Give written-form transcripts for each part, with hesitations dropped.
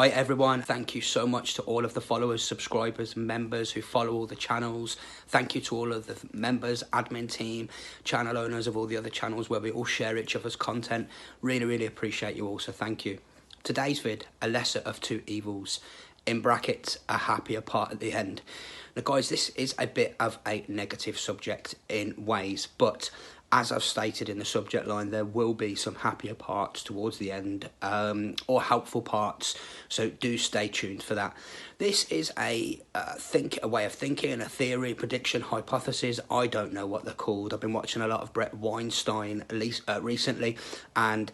Hi everyone, thank you so much to all of the followers, subscribers, members who follow all the channels. Thank you to all of the members, admin team, channel owners of all the other channels where we all share each other's content. Really appreciate you all, so thank you. Today's vid, a lesser of two evils, in brackets, a happier part at the end. Now guys, this is a bit of a negative subject in ways, but as I've stated in the subject line, there will be some happier parts towards the end, or helpful parts, so do stay tuned for that. This is a way of thinking, a theory, prediction, hypothesis. I don't know what they're called. I've been watching a lot of Brett Weinstein recently, and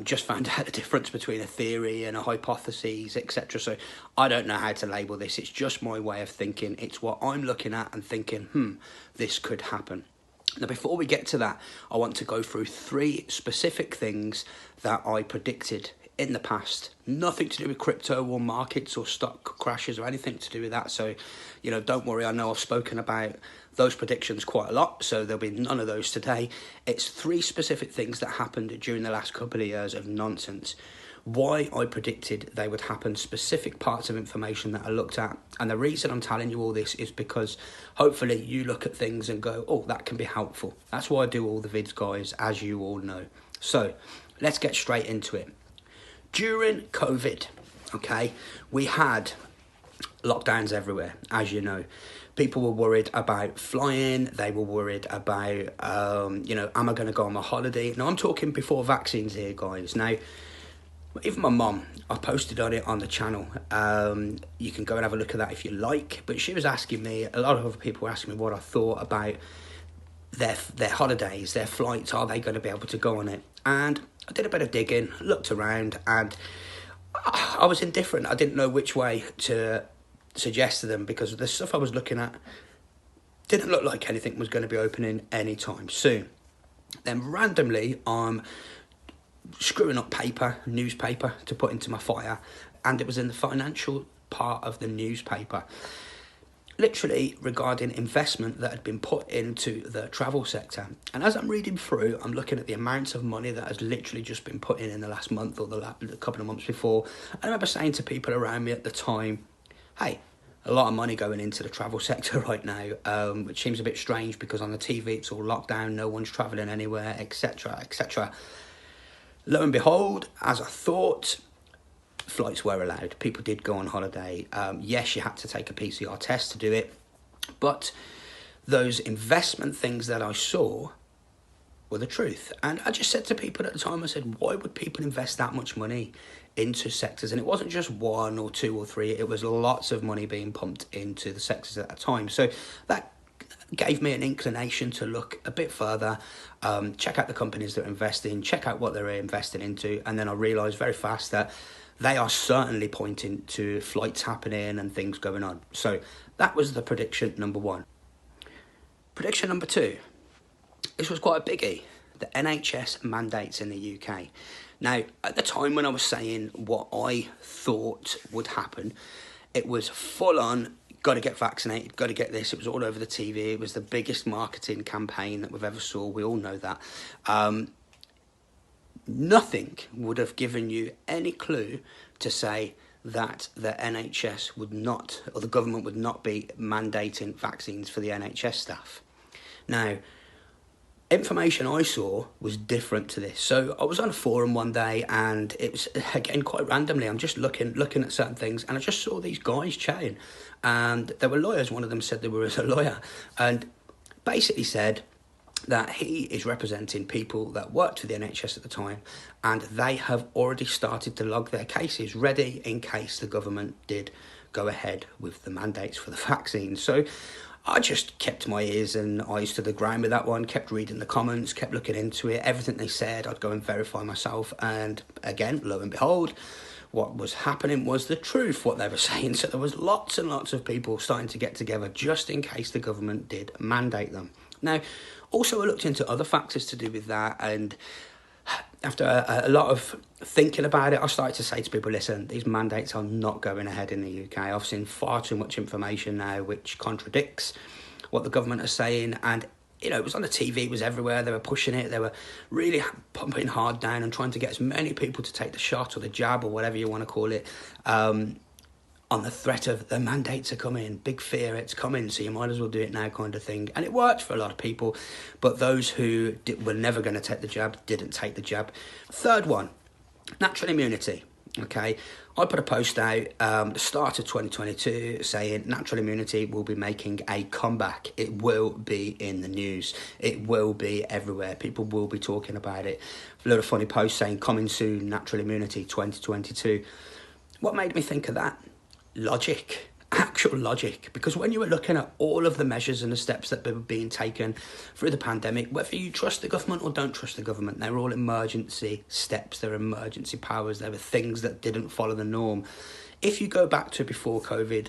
just found out the difference between a theory and a hypothesis, etc. So I don't know how to label this. It's just my way of thinking. It's what I'm looking at and thinking, this could happen. Now, before we get to that, I want to go through 3 specific things that I predicted in the past. Nothing to do with crypto or markets or stock crashes or anything to do with that. So, don't worry. I know I've spoken about those predictions quite a lot, so there'll be none of those today. It's 3 specific things that happened during the last couple of years of nonsense. Why I predicted they would happen, specific parts of information that I looked at. And the reason I'm telling you all this is because hopefully you look at things and go, oh, that can be helpful. That's why I do all the vids, guys, as you all know. So let's get straight into it. During COVID, okay, we had lockdowns everywhere, as you know. People were worried about flying. They were worried about, am I going to go on my holiday? Now, I'm talking before vaccines here, guys. Now, even my mum, I posted on it on the channel. You can go and have a look at that if you like. But she was asking me, a lot of other people were asking me what I thought about their holidays, their flights. Are they going to be able to go on it? And I did a bit of digging, looked around, and I was indifferent. I didn't know which way to suggest to them because the stuff I was looking at didn't look like anything was going to be opening anytime soon. Then randomly, I'm screwing up newspaper to put into my fire, and it was in the financial part of the newspaper, literally regarding investment that had been put into the travel sector. And as I'm reading through, I'm looking at the amounts of money that has literally just been put in the last month or the couple of months before. I remember saying to people around me at the time, hey, a lot of money going into the travel sector right now, which seems a bit strange because on the TV it's all locked down, no one's travelling anywhere, etc, etc. Lo and behold, as I thought, flights were allowed. People did go on holiday. Yes, you had to take a PCR test to do it. But those investment things that I saw were the truth. And I just said to people at the time, I said, why would people invest that much money into sectors? And it wasn't just 1 or 2 or 3. It was lots of money being pumped into the sectors at that time. So that gave me an inclination to look a bit further, check out the companies that are investing, check out what they're investing into, and then I realised very fast that they are certainly pointing to flights happening and things going on. So that was the prediction number 1. Prediction number 2, this was quite a biggie, the NHS mandates in the UK. Now, at the time when I was saying what I thought would happen, it was full on, got to get vaccinated, got to get this. It was all over the TV. It was the biggest marketing campaign that we've ever saw. We all know that. Nothing would have given you any clue to say that the NHS would not, or the government would not be mandating vaccines for the NHS staff. Now, information I saw was different to this. So I was on a forum one day, and it was, again, quite randomly, I'm just looking at certain things, and I just saw these guys chatting, and there were lawyers. One of them said they were a lawyer, and basically said that he is representing people that worked for the NHS at the time, and they have already started to log their cases ready in case the government did go ahead with the mandates for the vaccine. So I just kept my ears and eyes to the ground with that one, kept reading the comments, kept looking into it. Everything they said, I'd go and verify myself. And again, lo and behold, what was happening was the truth, what they were saying. So there was lots and lots of people starting to get together just in case the government did mandate them. Now, also I looked into other factors to do with that, and after a lot of thinking about it, I started to say to people, listen, these mandates are not going ahead in the UK. I've seen far too much information now which contradicts what the government are saying, and you know, it was on the TV, it was everywhere, they were pushing it, they were really pumping hard down and trying to get as many people to take the shot or the jab or whatever you want to call it, on the threat of the mandates are coming, big fear, it's coming, so you might as well do it now kind of thing. And it worked for a lot of people, but those who were never going to take the jab didn't take the jab. Third one, natural immunity. Okay, I put a post out the start of 2022 saying natural immunity will be making a comeback. It will be in the news. It will be everywhere. People will be talking about it. A lot of funny posts saying coming soon, natural immunity 2022. What made me think of that? Logic. Actual logic, because when you were looking at all of the measures and the steps that were being taken through the pandemic, whether you trust the government or don't trust the government, they were all emergency steps, they were emergency powers, they were things that didn't follow the norm. If you go back to before COVID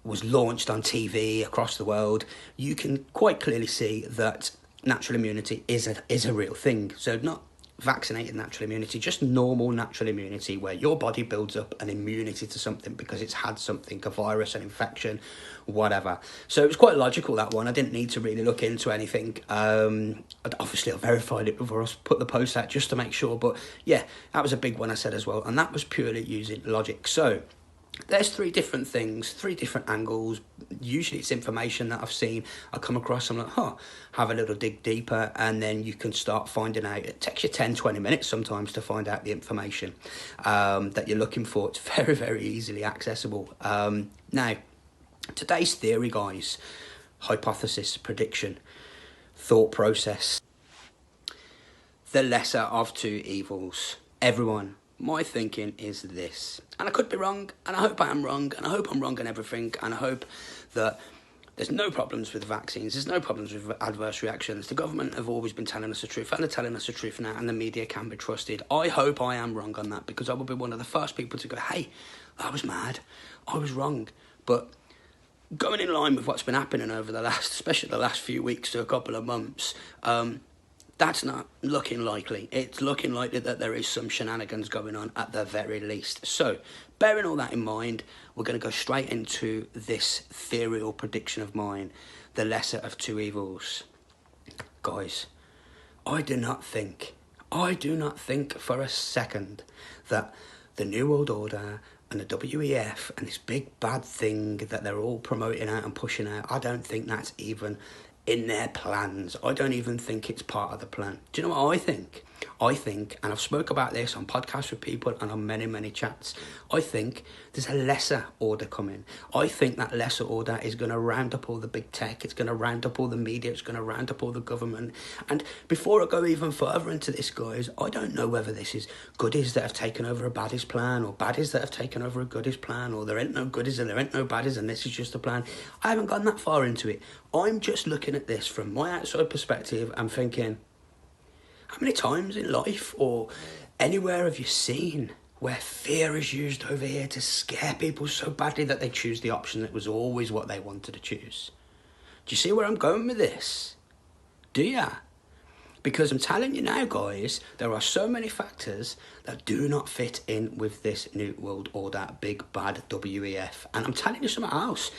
was launched on TV across the world, you can quite clearly see that natural immunity is a real thing. So not vaccinated natural immunity, just normal natural immunity, where your body builds up an immunity to something because it's had something, a virus, an infection, whatever. So it was quite logical, that one. I didn't need to really look into anything. Obviously I verified it before I put the post out just to make sure, but yeah, that was a big one I said as well, and that was purely using logic. So there's three different things, three different angles. Usually it's information that I've seen, I come across, I'm like, have a little dig deeper, and then you can start finding out. It takes you 10-20 minutes sometimes to find out the information that you're looking for. It's very, very easily accessible. Now, today's theory, guys, hypothesis, prediction, thought process, the lesser of two evils. Everyone, my thinking is this, and I could be wrong, and I hope I am wrong, and I hope I'm wrong on everything, and I hope that there's no problems with vaccines, there's no problems with adverse reactions. The government have always been telling us the truth, and they're telling us the truth now, and the media can be trusted. I hope I am wrong on that, because I will be one of the first people to go, hey, I was mad, I was wrong. But going in line with what's been happening over the last, especially the last few weeks to a couple of months, that's not looking likely. It's looking likely that there is some shenanigans going on at the very least. So, bearing all that in mind, we're going to go straight into this theory or prediction of mine, the lesser of two evils. Guys, I do not think for a second that the New World Order and the WEF and this big bad thing that they're all promoting out and pushing out, I don't think that's even in their plans. I don't even think it's part of the plan. Do you know what I think? I think, and I've spoke about this on podcasts with people and on many, many chats, I think there's a lesser order coming. I think that lesser order is going to round up all the big tech, it's going to round up all the media, it's going to round up all the government. And before I go even further into this, guys, I don't know whether this is goodies that have taken over a baddies plan, or baddies that have taken over a goodies plan, or there ain't no goodies and there ain't no baddies and this is just a plan. I haven't gone that far into it. I'm just looking at this from my outside perspective and thinking, how many times in life or anywhere have you seen where fear is used over here to scare people so badly that they choose the option that was always what they wanted to choose? Do you see where I'm going with this? Do ya? Because I'm telling you now, guys, there are so many factors that do not fit in with this New World Order, big bad WEF. And I'm telling you something else.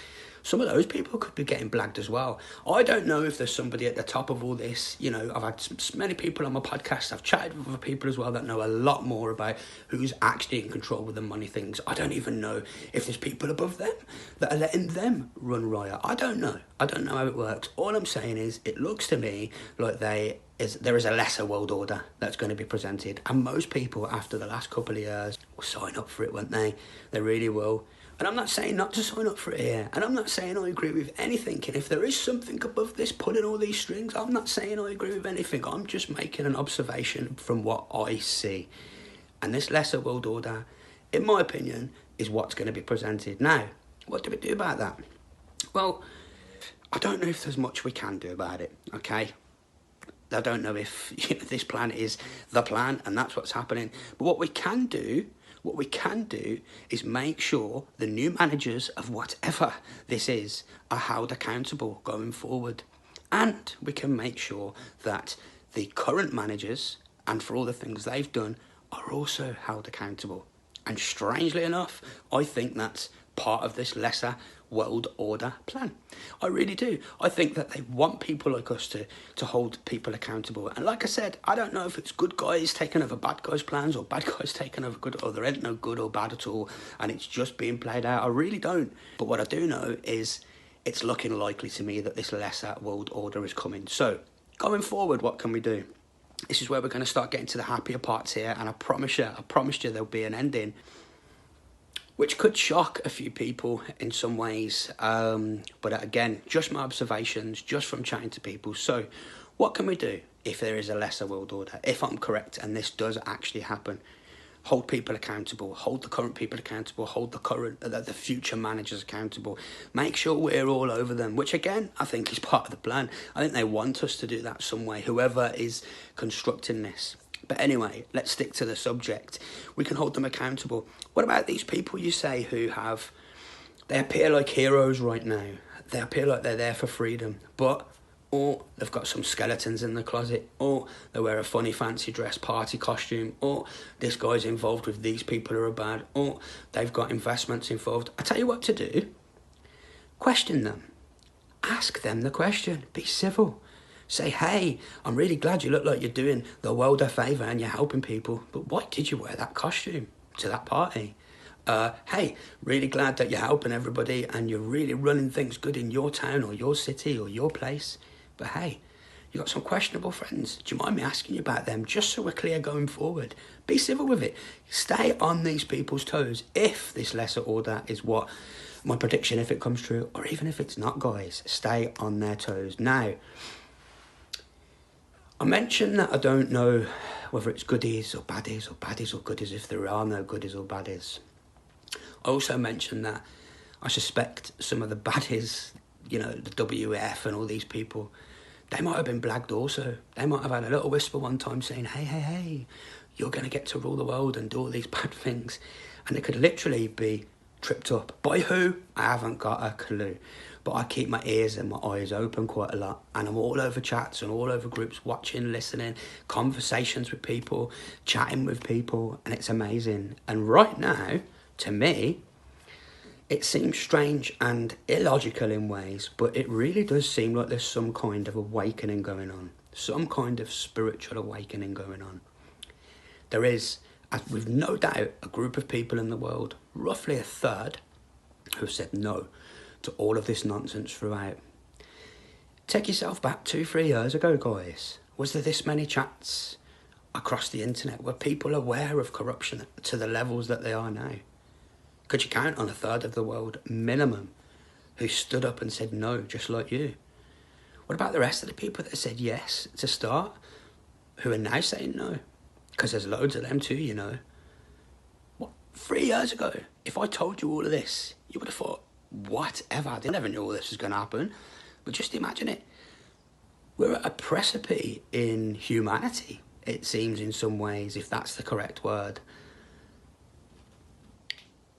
Some of those people could be getting blagged as well. I don't know if there's somebody at the top of all this. You know, I've had many people on my podcast. I've chatted with other people as well that know a lot more about who's actually in control with the money things. I don't even know if there's people above them that are letting them run riot. I don't know. I don't know how it works. All I'm saying is it looks to me like there is a lesser world order that's going to be presented. And most people after the last couple of years will sign up for it, won't they? They really will. And I'm not saying not to sign up for it here. And I'm not saying I agree with anything. And if there is something above this pulling all these strings, I'm not saying I agree with anything. I'm just making an observation from what I see. And this lesser world order, in my opinion, is what's going to be presented. Now, what do we do about that? Well, I don't know if there's much we can do about it, okay? I don't know if this plan is the plan and that's what's happening. But what we can do is make sure the new managers of whatever this is are held accountable going forward. And we can make sure that the current managers, and for all the things they've done, are also held accountable. And strangely enough, I think that's part of this lesser world order plan. I really do. I think that they want people like us to hold people accountable. And like I said, I don't know if it's good guys taking over bad guys' plans or bad guys taking over good, or there ain't no good or bad at all, and it's just being played out. I really don't. But what I do know is it's looking likely to me that this lesser world order is coming. So going forward, what can we do? This is where we're going to start getting to the happier parts here, and I promised you there'll be an ending, which could shock a few people in some ways. But again, just my observations, just from chatting to people. So what can we do if there is a lesser world order? If I'm correct and this does actually happen, hold people accountable, hold the current people accountable, hold the future managers accountable. Make sure we're all over them, which again, I think is part of the plan. I think they want us to do that some way, whoever is constructing this. But anyway, let's stick to the subject. We can hold them accountable. What about these people you say they appear like heroes right now. They appear like they're there for freedom, or they've got some skeletons in the closet, or they wear a funny fancy dress party costume, or this guy's involved with these people who are bad, or they've got investments involved. I tell you what to do. Question them. Ask them the question. Be civil. Say, hey, I'm really glad you look like you're doing the world a favour and you're helping people, but why did you wear that costume to that party? Hey, really glad that you're helping everybody and you're really running things good in your town or your city or your place. But hey, you got some questionable friends. Do you mind me asking you about them, just so we're clear going forward? Be civil with it. Stay on these people's toes if this lesser order is what my prediction, if it comes true, or even if it's not, guys. Stay on their toes. Now, I mentioned that I don't know whether it's goodies or baddies or baddies or goodies, if there are no goodies or baddies. I also mentioned that I suspect some of the baddies, the WF and all these people, they might have been blagged also. They might have had a little whisper one time saying, hey, you're going to get to rule the world and do all these bad things. And it could literally be tripped up. By who? I haven't got a clue. But I keep my ears and my eyes open quite a lot. And I'm all over chats and all over groups, watching, listening, conversations with people, chatting with people, and it's amazing. And right now, to me, it seems strange and illogical in ways, but it really does seem like there's some kind of awakening going on, some kind of spiritual awakening going on. There is, with no doubt, a group of people in the world, roughly a third, who have said no to all of this nonsense throughout. Take yourself back 2-3 years ago, guys. Was there this many chats across the internet? Were people aware of corruption to the levels that they are now? Could you count on a third of the world, minimum, who stood up and said no, just like you? What about the rest of the people that said yes to start, who are now saying no? Because there's loads of them too, What, 3 years ago, if I told you all of this, you would have thought, whatever, I never knew all this was going to happen. But just imagine it. We're at a precipice in humanity, it seems, in some ways, if that's the correct word.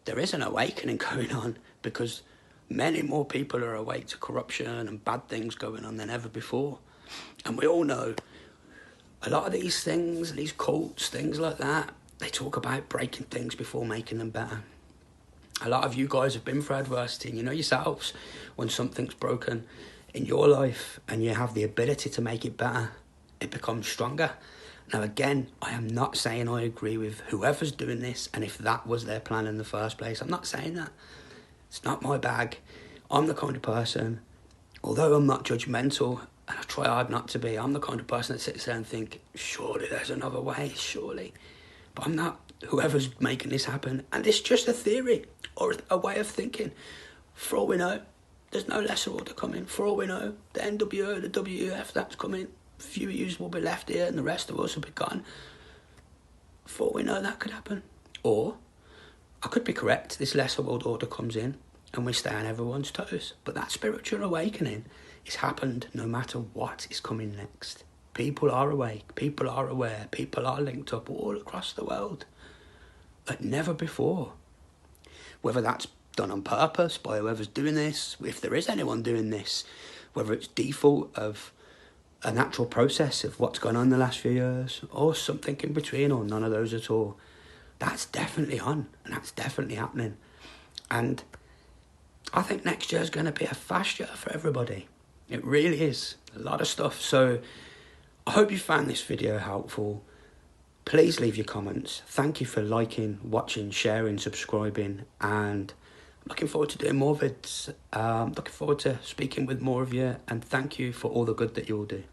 There is an awakening going on because many more people are awake to corruption and bad things going on than ever before. And we all know a lot of these things, these cults, things like that, they talk about breaking things before making them better. A lot of you guys have been through adversity, and you know yourselves, when something's broken in your life and you have the ability to make it better, it becomes stronger. Now again, I am not saying I agree with whoever's doing this, and if that was their plan in the first place, I'm not saying that. It's not my bag. I'm the kind of person, although I'm not judgmental, and I try hard not to be, I'm the kind of person that sits there and think, surely there's another way, surely. But I'm not. Whoever's making this happen, and it's just a theory or a way of thinking. For all we know, there's no lesser order coming. For all we know, the NWO, the WF, that's coming. A few of you will be left here and the rest of us will be gone. For all we know, that could happen. Or, I could be correct, this lesser world order comes in and we stay on everyone's toes. But that spiritual awakening is happened no matter what is coming next. People are awake, people are aware, people are linked up all across the world like never before. Whether that's done on purpose by whoever's doing this, if there is anyone doing this, whether it's default of a natural process of what's gone on in the last few years, or something in between, or none of those at all, that's definitely on, and that's definitely happening. And I think next year is going to be a fast year for everybody. It really is. A lot of stuff. So I hope you found this video helpful. Please leave your comments. Thank you for liking, watching, sharing, subscribing, and I'm looking forward to doing more vids. Looking forward to speaking with more of you, and thank you for all the good that you all do.